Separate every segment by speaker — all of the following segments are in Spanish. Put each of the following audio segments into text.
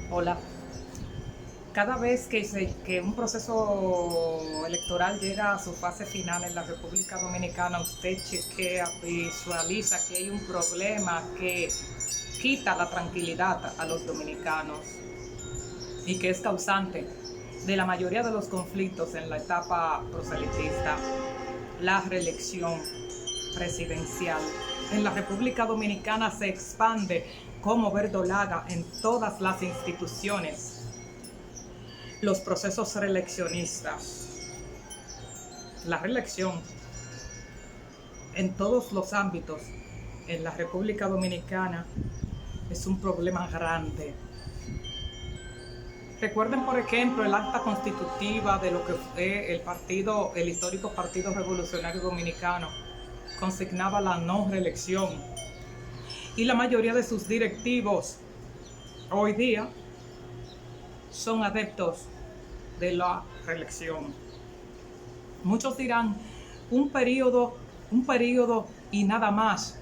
Speaker 1: Hola. Cada vez que un proceso electoral llega a su fase final en la República Dominicana, usted chequea, visualiza que hay un problema que quita la tranquilidad a los dominicanos y que es causante de la mayoría de los conflictos en la etapa proselitista: la reelección presidencial. En la República Dominicana se expande como verdolaga en todas las instituciones los procesos reeleccionistas. La reelección en todos los ámbitos en la República Dominicana es un problema grande. Recuerden, por ejemplo, el acta constitutiva de lo que fue el histórico Partido Revolucionario Dominicano. Consignaba la no reelección. Y la mayoría de sus directivos hoy día son adeptos de la reelección. Muchos dirán un periodo y nada más.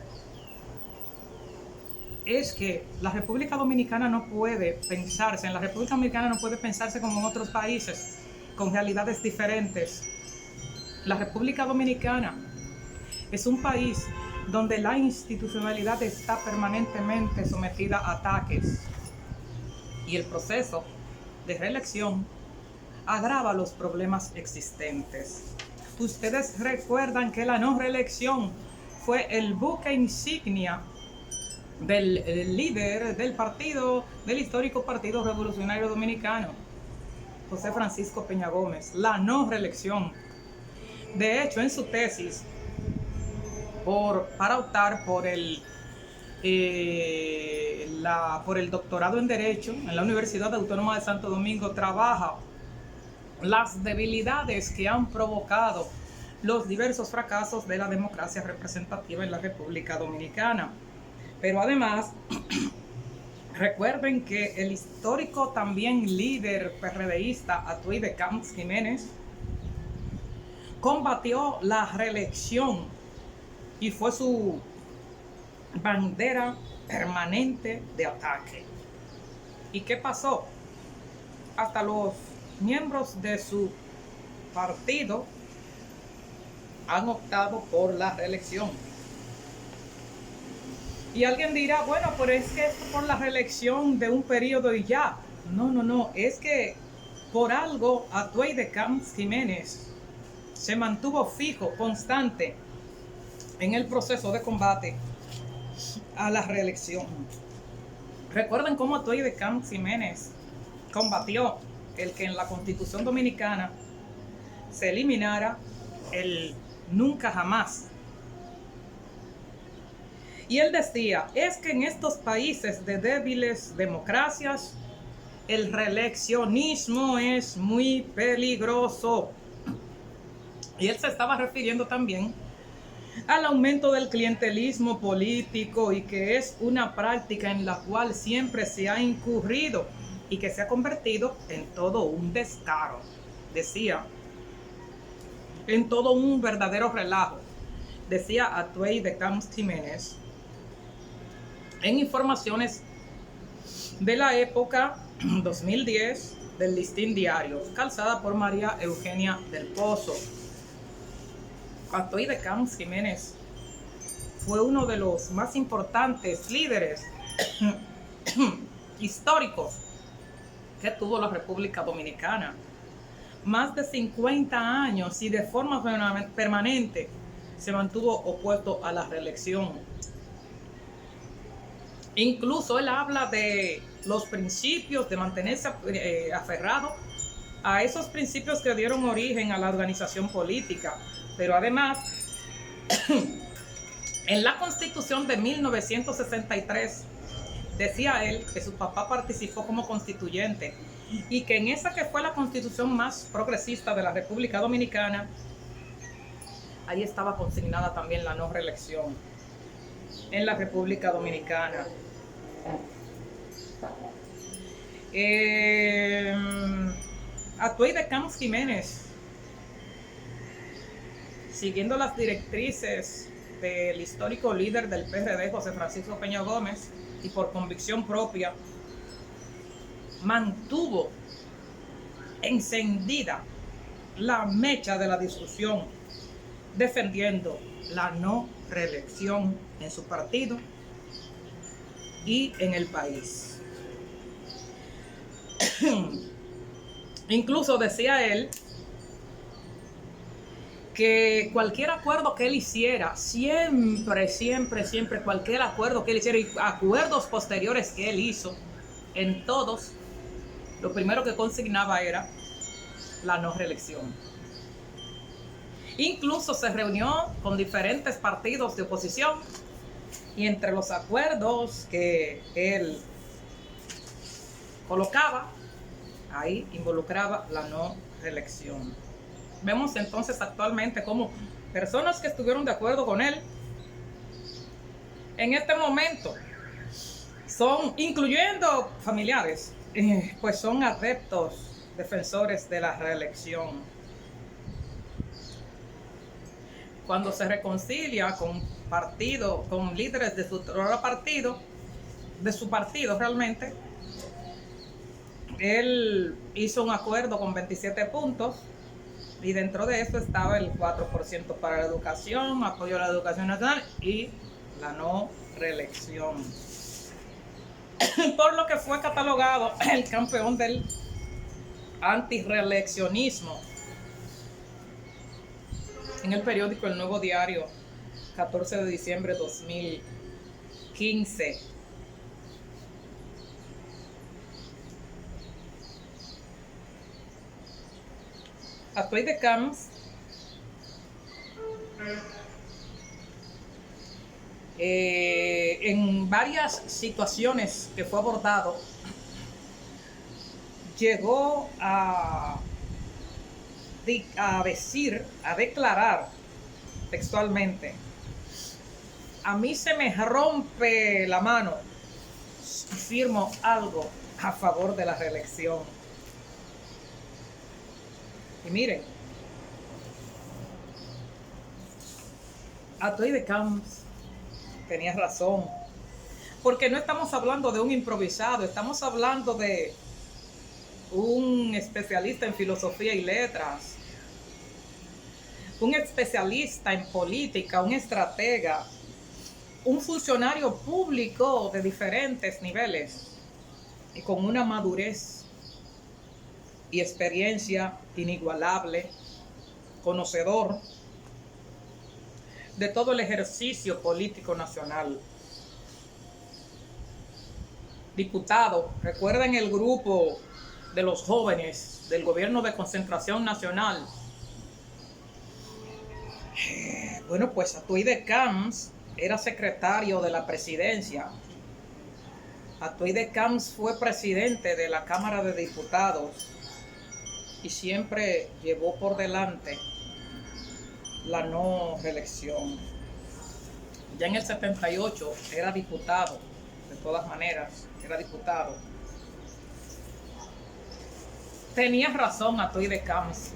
Speaker 1: Es que la República Dominicana no puede pensarse, en la República Dominicana no puede pensarse como en otros países, con realidades diferentes. La República Dominicana es un país donde la institucionalidad está permanentemente sometida a ataques y el proceso de reelección agrava los problemas existentes. Ustedes recuerdan que la no reelección fue el buque insignia del líder del histórico Partido Revolucionario Dominicano, José Francisco Peña Gómez, la no reelección. De hecho, en su tesis, para optar por el doctorado en Derecho en la Universidad Autónoma de Santo Domingo, trabaja las debilidades que han provocado los diversos fracasos de la democracia representativa en la República Dominicana. Pero además, recuerden que el histórico también líder PRDista Atuey de Camps Jiménez combatió la reelección y fue su bandera permanente de ataque. ¿Y qué pasó? Hasta los miembros de su partido han optado por la reelección. Y alguien dirá, bueno, pero es que es por la reelección de un periodo y ya. No, es que por algo Atuey de Camps Jiménez se mantuvo fijo, constante en el proceso de combate a la reelección. Recuerden cómo Atuey de Camps Jiménez combatió el que en la Constitución Dominicana se eliminara el nunca jamás. Y él decía, es que en estos países de débiles democracias, el reeleccionismo es muy peligroso. Y él se estaba refiriendo también al aumento del clientelismo político y que es una práctica en la cual siempre se ha incurrido y que se ha convertido en todo un descaro. Decía, en todo un verdadero relajo, decía Atuey de Camps Jiménez en informaciones de la época 2010 del Listín Diario, calzada por María Eugenia del Pozo. Atuey de Camps Jiménez fue uno de los más importantes líderes históricos que tuvo la República Dominicana. Más de 50 años y de forma permanente se mantuvo opuesto a la reelección. Incluso él habla de los principios, de mantenerse aferrado a esos principios que dieron origen a la organización política. Pero además, en la Constitución de 1963, decía él que su papá participó como constituyente y que en esa que fue la constitución más progresista de la República Dominicana, ahí estaba consignada también la no reelección en la República Dominicana. Atuey de Camps Jiménez, siguiendo las directrices del histórico líder del PRD, José Francisco Peña Gómez, y por convicción propia, mantuvo encendida la mecha de la discusión, defendiendo la no reelección en su partido y en el país. Incluso decía él que cualquier acuerdo que él hiciera, siempre, cualquier acuerdo que él hiciera y acuerdos posteriores que él hizo, en todos, lo primero que consignaba era la no reelección. Incluso se reunió con diferentes partidos de oposición y entre los acuerdos que él colocaba, ahí involucraba la no reelección. Vemos entonces actualmente cómo personas que estuvieron de acuerdo con él en este momento son, incluyendo familiares, pues son adeptos defensores de la reelección. Cuando se reconcilia con líderes de su partido realmente, él hizo un acuerdo con 27 puntos y dentro de eso estaba el 4% para la educación, apoyo a la educación nacional y la no reelección. Por lo que fue catalogado el campeón del antirreeleccionismo en el periódico El Nuevo Diario, 14 de diciembre de 2015. Atoy de Camps en varias situaciones que fue abordado, llegó a declarar textualmente: a mí se me rompe la mano y firmo algo a favor de la reelección. Y miren, Atoy de Camps tenía razón, porque no estamos hablando de un improvisado, estamos hablando de un especialista en filosofía y letras, un especialista en política, un estratega, un funcionario público de diferentes niveles y con una madurez y experiencia inigualable, conocedor de todo el ejercicio político nacional. Diputado, recuerden el grupo de los jóvenes del gobierno de concentración nacional. Bueno, pues Atoy de Camps era secretario de la presidencia. Atoy de Camps fue presidente de la Cámara de Diputados y siempre llevó por delante la no reelección. Ya en el 78 era diputado, de todas maneras, era diputado. Tenía razón Atoy de Camps.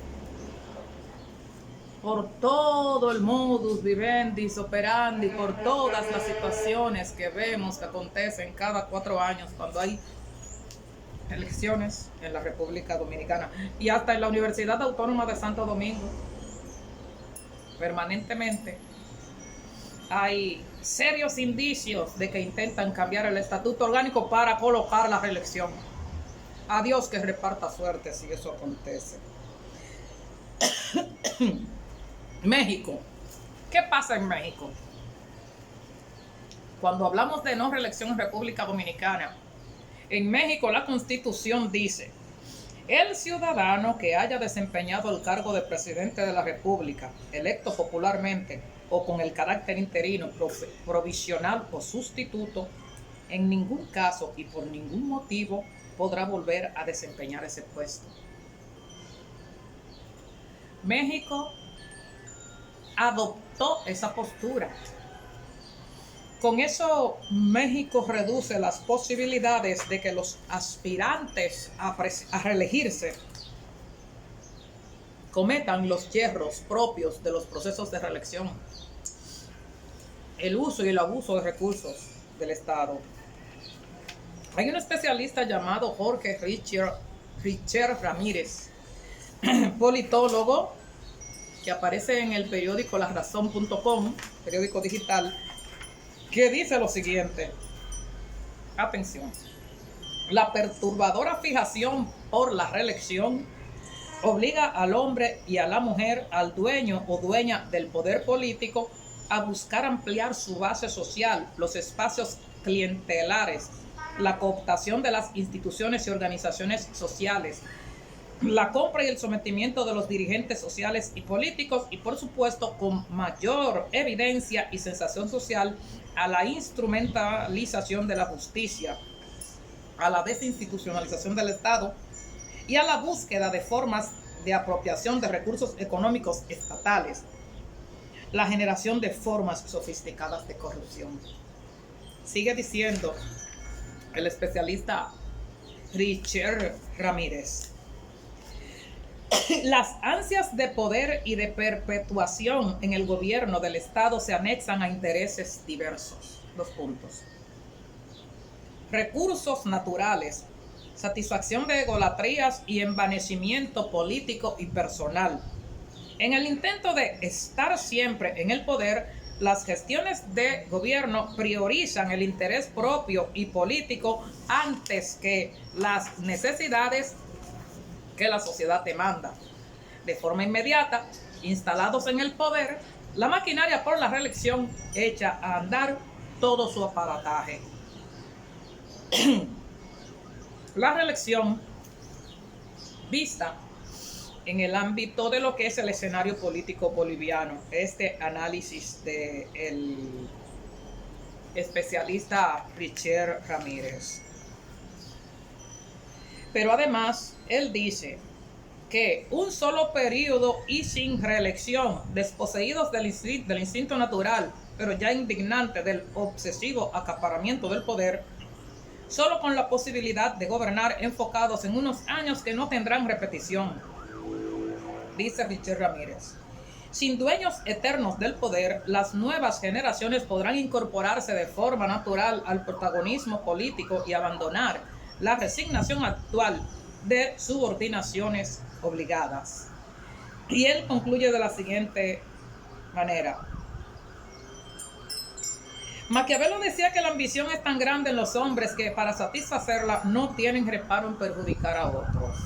Speaker 1: Por todo el modus vivendi, operandi, por todas las situaciones que vemos que acontecen cada 4 años cuando hay elecciones en la República Dominicana y hasta en la Universidad Autónoma de Santo Domingo, permanentemente hay serios indicios de que intentan cambiar el estatuto orgánico para colocar la reelección. A Dios que reparta suerte si eso acontece. México. ¿Qué pasa en México? Cuando hablamos de no reelección en República Dominicana, en México la Constitución dice: el ciudadano que haya desempeñado el cargo de presidente de la República, electo popularmente o con el carácter interino, provisional o sustituto, en ningún caso y por ningún motivo podrá volver a desempeñar ese puesto. México adoptó esa postura. Con eso, México reduce las posibilidades de que los aspirantes a reelegirse cometan los yerros propios de los procesos de reelección, el uso y el abuso de recursos del Estado.
Speaker 2: Hay un especialista llamado Jorge Richer Ramírez, politólogo, que aparece en el periódico LaRazón.com, periódico digital, que dice lo siguiente. Atención. La perturbadora fijación por la reelección obliga al hombre y a la mujer, al dueño o dueña del poder político, a buscar ampliar su base social, los espacios clientelares, la cooptación de las instituciones y organizaciones sociales, la compra y el sometimiento de los dirigentes sociales y políticos y, por supuesto, con mayor evidencia y sensación social, a la instrumentalización de la justicia, a la desinstitucionalización del Estado y a la búsqueda de formas de apropiación de recursos económicos estatales, la generación de formas sofisticadas de corrupción. Sigue diciendo el especialista Richer Ramírez. Las ansias de poder y de perpetuación en el gobierno del Estado se anexan a intereses diversos. 2 puntos. Recursos naturales, satisfacción de egolatrías y envanecimiento político y personal. En el intento de estar siempre en el poder, las gestiones de gobierno priorizan el interés propio y político antes que las necesidades que la sociedad demanda. De forma inmediata, instalados en el poder, la maquinaria por la reelección echa a andar todo su aparataje. La reelección, vista en el ámbito de lo que es el escenario político boliviano, este análisis del especialista Richer Ramírez. Pero además, él dice que un solo periodo y sin reelección, desposeídos del instinto natural, pero ya indignante del obsesivo acaparamiento del poder, solo con la posibilidad de gobernar enfocados en unos años que no tendrán repetición, dice Richer Ramírez. Sin dueños eternos del poder, las nuevas generaciones podrán incorporarse de forma natural al protagonismo político y abandonar la resignación actual de subordinaciones obligadas. Y él concluye de la siguiente manera. Maquiavelo decía que la ambición es tan grande en los hombres que para satisfacerla no tienen reparo en perjudicar a otros.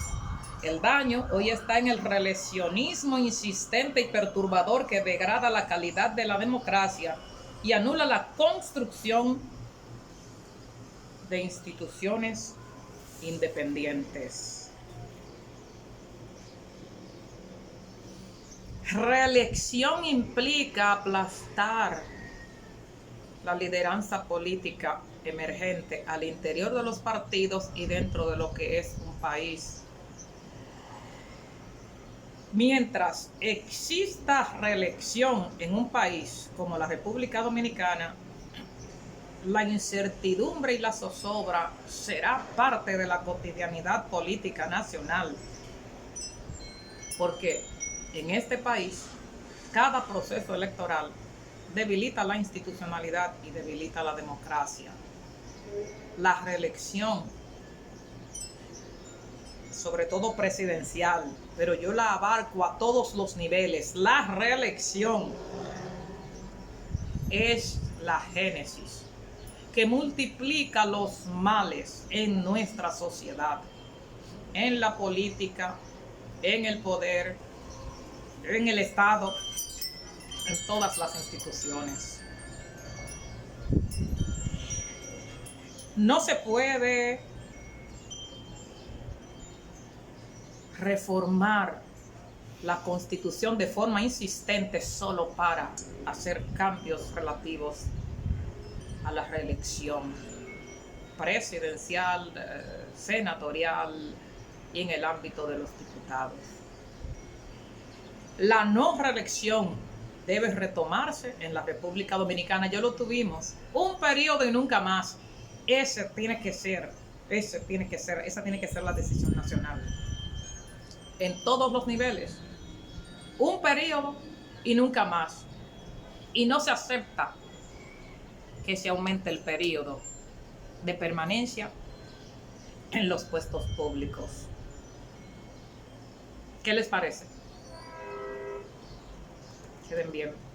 Speaker 2: El daño hoy está en el reeleccionismo insistente y perturbador que degrada la calidad de la democracia y anula la construcción de instituciones independientes. Reelección implica aplastar la lideranza política emergente al interior de los partidos y dentro de lo que es un país. Mientras exista reelección en un país como la República Dominicana, la incertidumbre y la zozobra será parte de la cotidianidad política nacional, porque en este país cada proceso electoral debilita la institucionalidad y debilita la democracia. La reelección, sobre todo presidencial, pero yo la abarco a todos los niveles. La reelección es la génesis que multiplica los males en nuestra sociedad, en la política, en el poder, en el Estado, en todas las instituciones. No se puede reformar la Constitución de forma insistente solo para hacer cambios relativos a la reelección presidencial, senatorial y en el ámbito de los diputados. La no reelección debe retomarse en la República Dominicana. Ya lo tuvimos, un periodo y nunca más. Esa tiene que ser la decisión nacional. En todos los niveles. Un periodo y nunca más. Y no se acepta que se aumente el periodo de permanencia
Speaker 1: en los puestos públicos. ¿Qué les parece? Queden bien.